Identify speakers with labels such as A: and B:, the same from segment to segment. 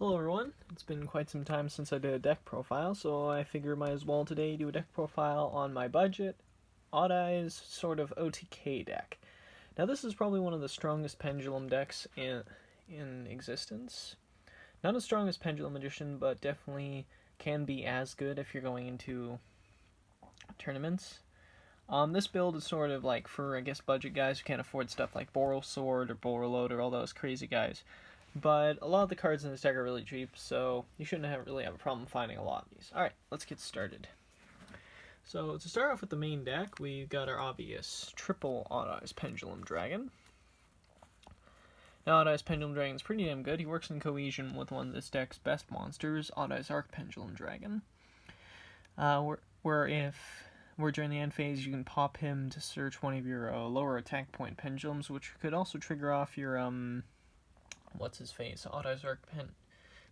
A: Hello everyone, it's been quite some time since I did a deck profile, so I figure might as well today do a deck profile on my budget, Odd Eyes sort of OTK deck. Now this is probably one of the strongest pendulum decks in existence. Not as strong as Pendulum Edition, but definitely can be as good if you're going into tournaments. This build is sort of like for, I guess, budget guys who can't afford stuff like Boral Sword or Borreload or all those crazy guys. But a lot of the cards in this deck are really cheap, so you shouldn't really have a problem finding a lot of these. Alright, let's get started. So to start off with the main deck, we've got our obvious triple Odd Eyes Pendulum Dragon. Now Odd Eyes Pendulum Dragon is pretty damn good. He works in cohesion with one of this deck's best monsters, Odd Eyes Arc Pendulum Dragon. Where during the end phase you can pop him to search one of your lower attack point pendulums, which could also trigger off your what's his face, Odd Eyes Arc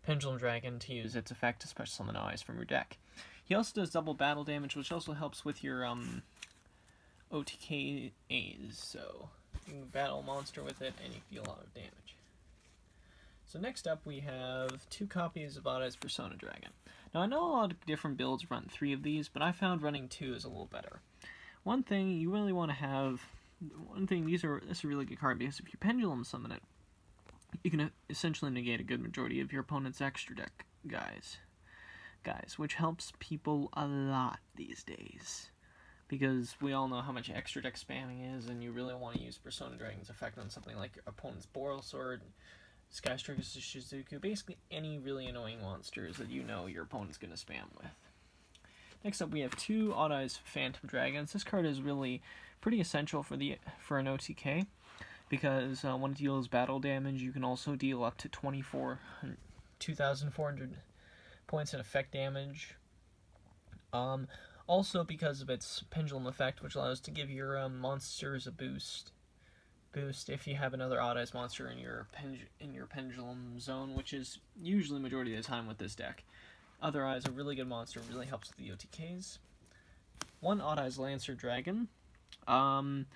A: Pendulum Dragon to use its effect to special summon eyes from your deck. He also does double battle damage, which also helps with your OTKs, so you can battle a monster with it and you deal a lot of damage. So next up we have 2 copies of Odd Eyes Persona Dragon. Now I know a lot of different builds run 3 of these, but I found running 2 is a little better. One thing you really want to have, this is a really good card because if you pendulum summon it, you can essentially negate a good majority of your opponent's extra deck guys, which helps people a lot these days. Because we all know how much extra deck spamming is, and you really want to use Persona Dragon's effect on something like your opponent's Boral Sword, Skystriker Shizuku, basically any really annoying monsters that you know your opponent's going to spam with. Next up we have 2 Odd Eyes Phantom Dragons. This card is really pretty essential for an OTK, because when it deals battle damage, you can also deal up to 2,400 points in effect damage. Also because of its pendulum effect, which allows to give your monsters a boost if you have another Odd Eyes monster in your pendulum zone, which is usually the majority of the time with this deck. Other Eyes, a really good monster, really helps with the OTKs. 1 Odd Eyes Lancer Dragon. No,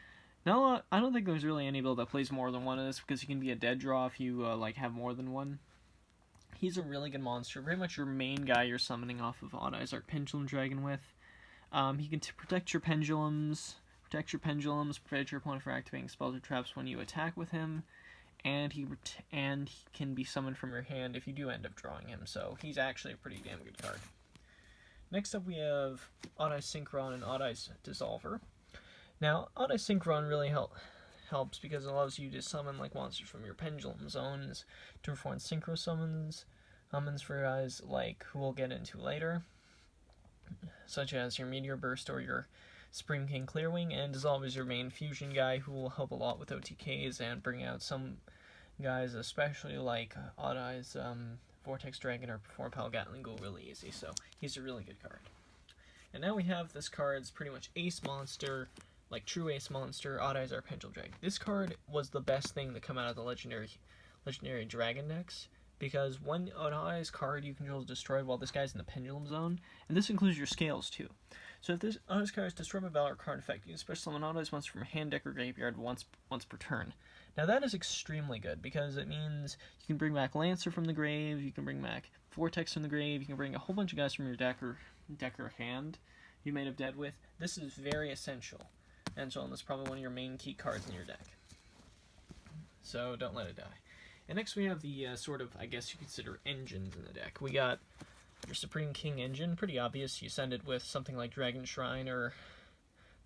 A: I don't think there's really any build that plays more than one of this, because he can be a dead draw if you have more than one. He's a really good monster, very much your main guy you're summoning off of Odd Eyes Arc Pendulum Dragon with. He can protect your pendulums, prevent your opponent from activating spells or traps when you attack with him, and he can be summoned from your hand if you do end up drawing him, so he's actually a pretty damn good card. Next up we have Odd Eyes Synchron and Odd Eyes Dissolver. Now, Odd Eyes Synchron really helps because it allows you to summon like monsters from your pendulum zones to perform synchro summons for your eyes, like who we'll get into later, such as your Meteor Burst or your Spring King Clearwing, and Dissolve is your main fusion guy who will help a lot with OTKs and bring out some guys, especially like Odd Eyes Vortex Dragon or Perform Pal Gatling Go really easy, so he's a really good card. And now we have this card's pretty much ace monster, like true ace monster, Odd Eyes Arc Pendulum Dragon. This card was the best thing to come out of the legendary dragon decks, because one Odd Eyes card you control is destroyed while this guy's in the pendulum zone, and this includes your scales too. So if this Odd Eyes card is destroyed by Valor card effect, you can special summon Odd Eyes monster from hand, deck, or graveyard once per turn. Now that is extremely good, because it means you can bring back Lancer from the grave, you can bring back Vortex from the grave, you can bring a whole bunch of guys from your deck or hand you may have dead with. This is very essential. And so this is probably one of your main key cards in your deck. So don't let it die. And next we have the sort of, I guess you consider, engines in the deck. We got your Supreme King engine, pretty obvious. You send it with something like Dragon Shrine or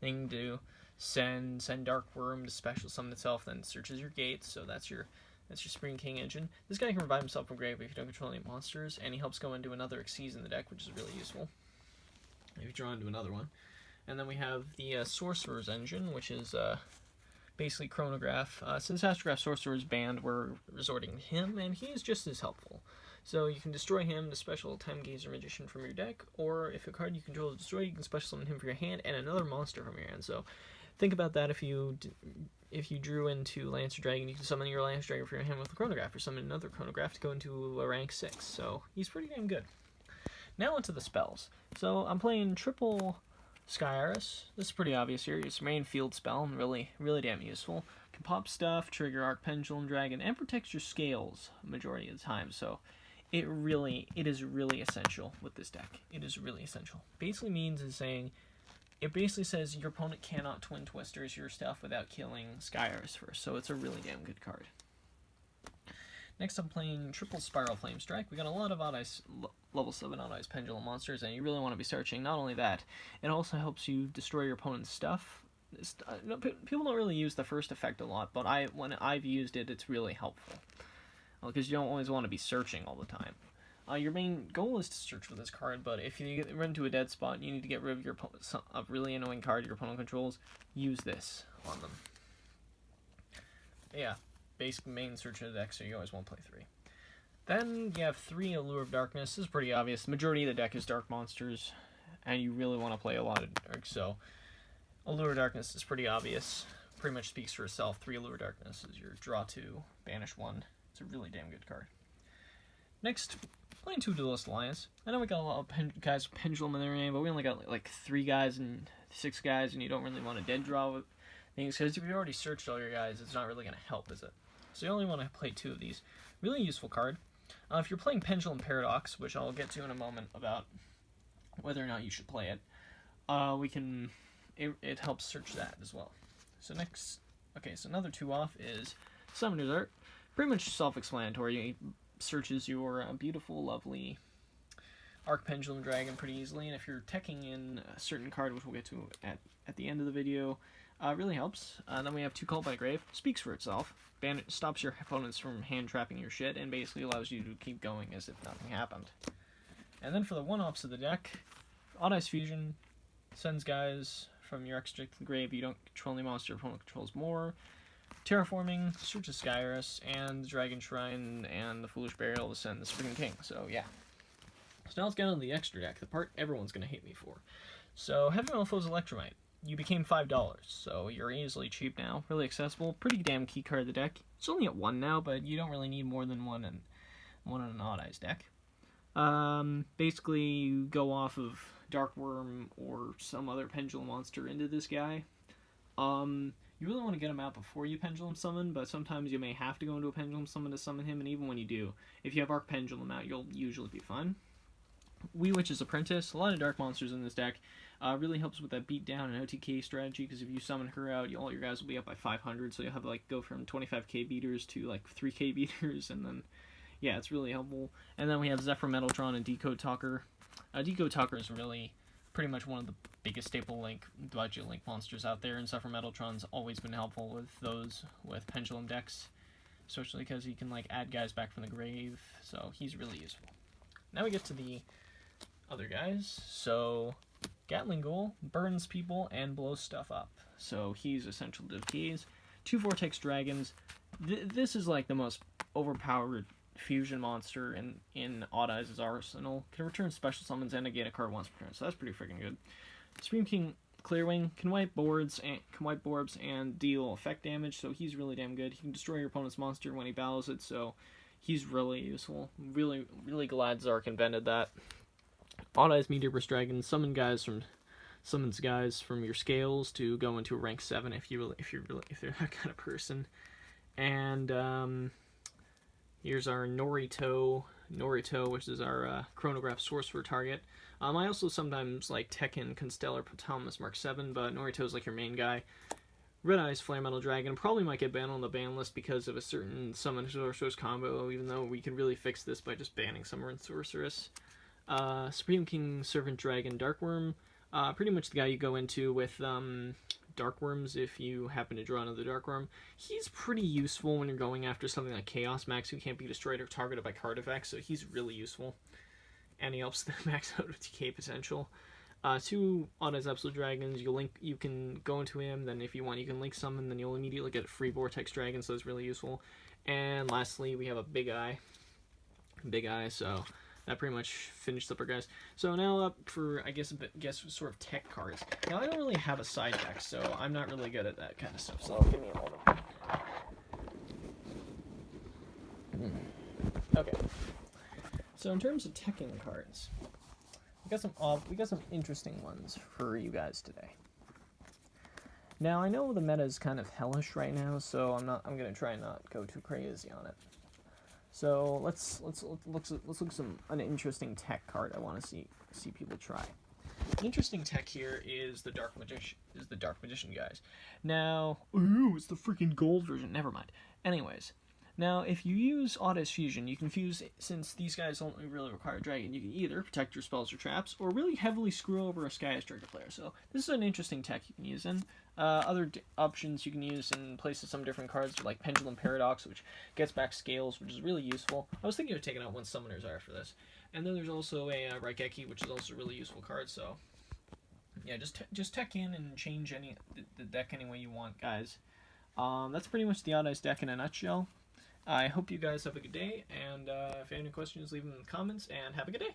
A: thing to send Dark Worm to special summon itself, then searches your gates, so that's your Supreme King engine. This guy can revive himself from grave if you don't control any monsters, and he helps go into another Xyz in the deck, which is really useful if you draw into another one. And then we have the Sorcerer's Engine, which is basically Chronograph. Since Astrograph Sorcerer is banned, we're resorting to him, and he's just as helpful. So you can destroy him to special Time Gazer Magician from your deck, or if a card you control is destroyed, you can special summon him from your hand and another monster from your hand. So think about that. If you drew into Lancer Dragon, you can summon your Lancer Dragon from your hand with a Chronograph, or summon another Chronograph to go into a rank 6. So he's pretty damn good. Now onto the spells. So I'm playing triple Sky Iris. This is pretty obvious here. It's main field spell and really damn useful. Can pop stuff, trigger Arc Pendulum Dragon, and protects your scales majority of the time. So it is really essential with this deck. It is really essential. Basically means is saying, it basically says your opponent cannot Twin Twisters your stuff without killing Skyars first, so it's a really damn good card. Next I'm playing Triple Spiral Flame Strike. We got a lot of Odd Eyes, level 7 Odd Eyes Pendulum monsters, and you really want to be searching. Not only that, it also helps you destroy your opponent's stuff. People don't really use the first effect a lot, but when I've used it, it's really helpful. Because you don't always want to be searching all the time. Your main goal is to search for this card, but if you run into a dead spot and you need to get rid of a really annoying card your opponent controls, use this on them. Yeah, basic main search of the deck, so you always want to play 3. Then you have 3 Allure of Darkness. This is pretty obvious. The majority of the deck is dark monsters, and you really want to play a lot of dark, so Allure of Darkness is pretty obvious. Pretty much speaks for itself. 3 Allure of Darkness is your draw 2, banish 1. It's a really damn good card. Next, playing 2 Duelist Alliance. I know we got a lot of guys with Pendulum in their name, but we only got like 3 guys and 6 guys, and you don't really want to dead draw with things, because if you already searched all your guys, it's not really going to help, is it? So you only want to play 2 of these. Really useful card. If you're playing Pendulum Paradox, which I'll get to in a moment about whether or not you should play it, it helps search that as well. So next, okay, so another 2 off is Summoner's Art. Pretty much self-explanatory. It searches your beautiful, lovely Arc Pendulum Dragon pretty easily, and if you're teching in a certain card, which we'll get to at the end of the video, really helps. Then we have 2 Cult by Grave. Speaks for itself. Stops your opponents from hand-trapping your shit, and basically allows you to keep going as if nothing happened. And then for the 1-offs of the deck, Odd Eyes Fusion sends guys from your extra to the grave. You don't control any monster, your opponent controls more. Terraforming, Search of Skyris, and the Dragon Shrine, and the Foolish Burial to send the Spring King. So yeah. So now let's get on the extra deck, the part everyone's going to hate me for. So Heavy Metal Foes Electromite. You became $5, so you're easily cheap now. Really accessible. Pretty damn key card of the deck. It's only at 1 now, but you don't really need more than one in an Odd Eyes deck. Basically, you go off of Darkworm or some other Pendulum monster into this guy. You really want to get him out before you Pendulum Summon, but sometimes you may have to go into a Pendulum Summon to summon him, and even when you do, if you have Arc Pendulum out, you'll usually be fine. Wee Witch's Apprentice, a lot of dark monsters in this deck. Really helps with that beatdown and OTK strategy, because if you summon her out, all your guys will be up by 500, so you'll have like go from 25k beaters to like 3k beaters, and then, yeah, it's really helpful. And then we have Zephyr Metaltron and Decode Talker. Decode Talker is really pretty much one of the biggest staple budget link monsters out there, and Zephyr Metaltron's always been helpful with those with Pendulum decks, especially because he can like add guys back from the grave, so he's really useful. Now we get to the other guys. So Gatling Ghoul burns people and blows stuff up, so he's essential to keys. 2 Vortex Dragons. This is like the most overpowered fusion monster in Odd Eyes' arsenal. Can return special summons and negate a card once per turn, so that's pretty freaking good. Scream King Clearwing can wipe orbs and deal effect damage, so he's really damn good. He can destroy your opponent's monster when he battles it, so he's really useful. Really, really glad Zark invented that. Odd Eyes Meteor Burst Dragon summons guys from your scales to go into a rank 7 if they're that kind of person. And here's our Norito, which is our Chronograph Sorcerer target. I also sometimes like Tekken Constellar Potamus Mark 7, but Norito's like your main guy. Red Eyes Flare Metal Dragon probably might get banned on the ban list because of a certain Summon Sorceress combo, even though we can really fix this by just banning Summon Sorceress. Supreme King Servant Dragon Darkworm, pretty much the guy you go into with Darkworms if you happen to draw another Darkworm. He's pretty useful when you're going after something like Chaos Max who can't be destroyed or targeted by card effects, so he's really useful. And he helps the max out of TK potential. 2 Odd Eyes Absolute Dragons, you can go into him, then if you want you can link summon, then you'll immediately get a free Vortex Dragon, so it's really useful. And lastly, we have a Big Eye, so that pretty much finished up our guys. So now up for, I guess sort of tech cards. Now I don't really have a side deck, so I'm not really good at that kind of stuff, so give me a moment. Okay. So in terms of teching cards, we got some interesting ones for you guys today. Now I know the meta is kind of hellish right now, so I'm gonna try not go too crazy on it. So let's look at an interesting tech card I want to see people try. An interesting tech here is the Dark Magician, guys. Now, ooh, it's the freaking gold version. Never mind. Anyways, now if you use Auda's Fusion, you can fuse, since these guys only really require Dragon, you can either protect your spells or traps, or really heavily screw over a Sky Striker player. So this is an interesting tech you can use in. Other options you can use in place of some different cards are like Pendulum Paradox, which gets back scales, which is really useful. I was thinking of taking out 1 Summoners after this. And then there's also a Raigeki, which is also a really useful card, so yeah, just tech in and change the deck any way you want, guys. That's pretty much the Odd Eyes deck in a nutshell. I hope you guys have a good day, and if you have any questions, leave them in the comments, and have a good day.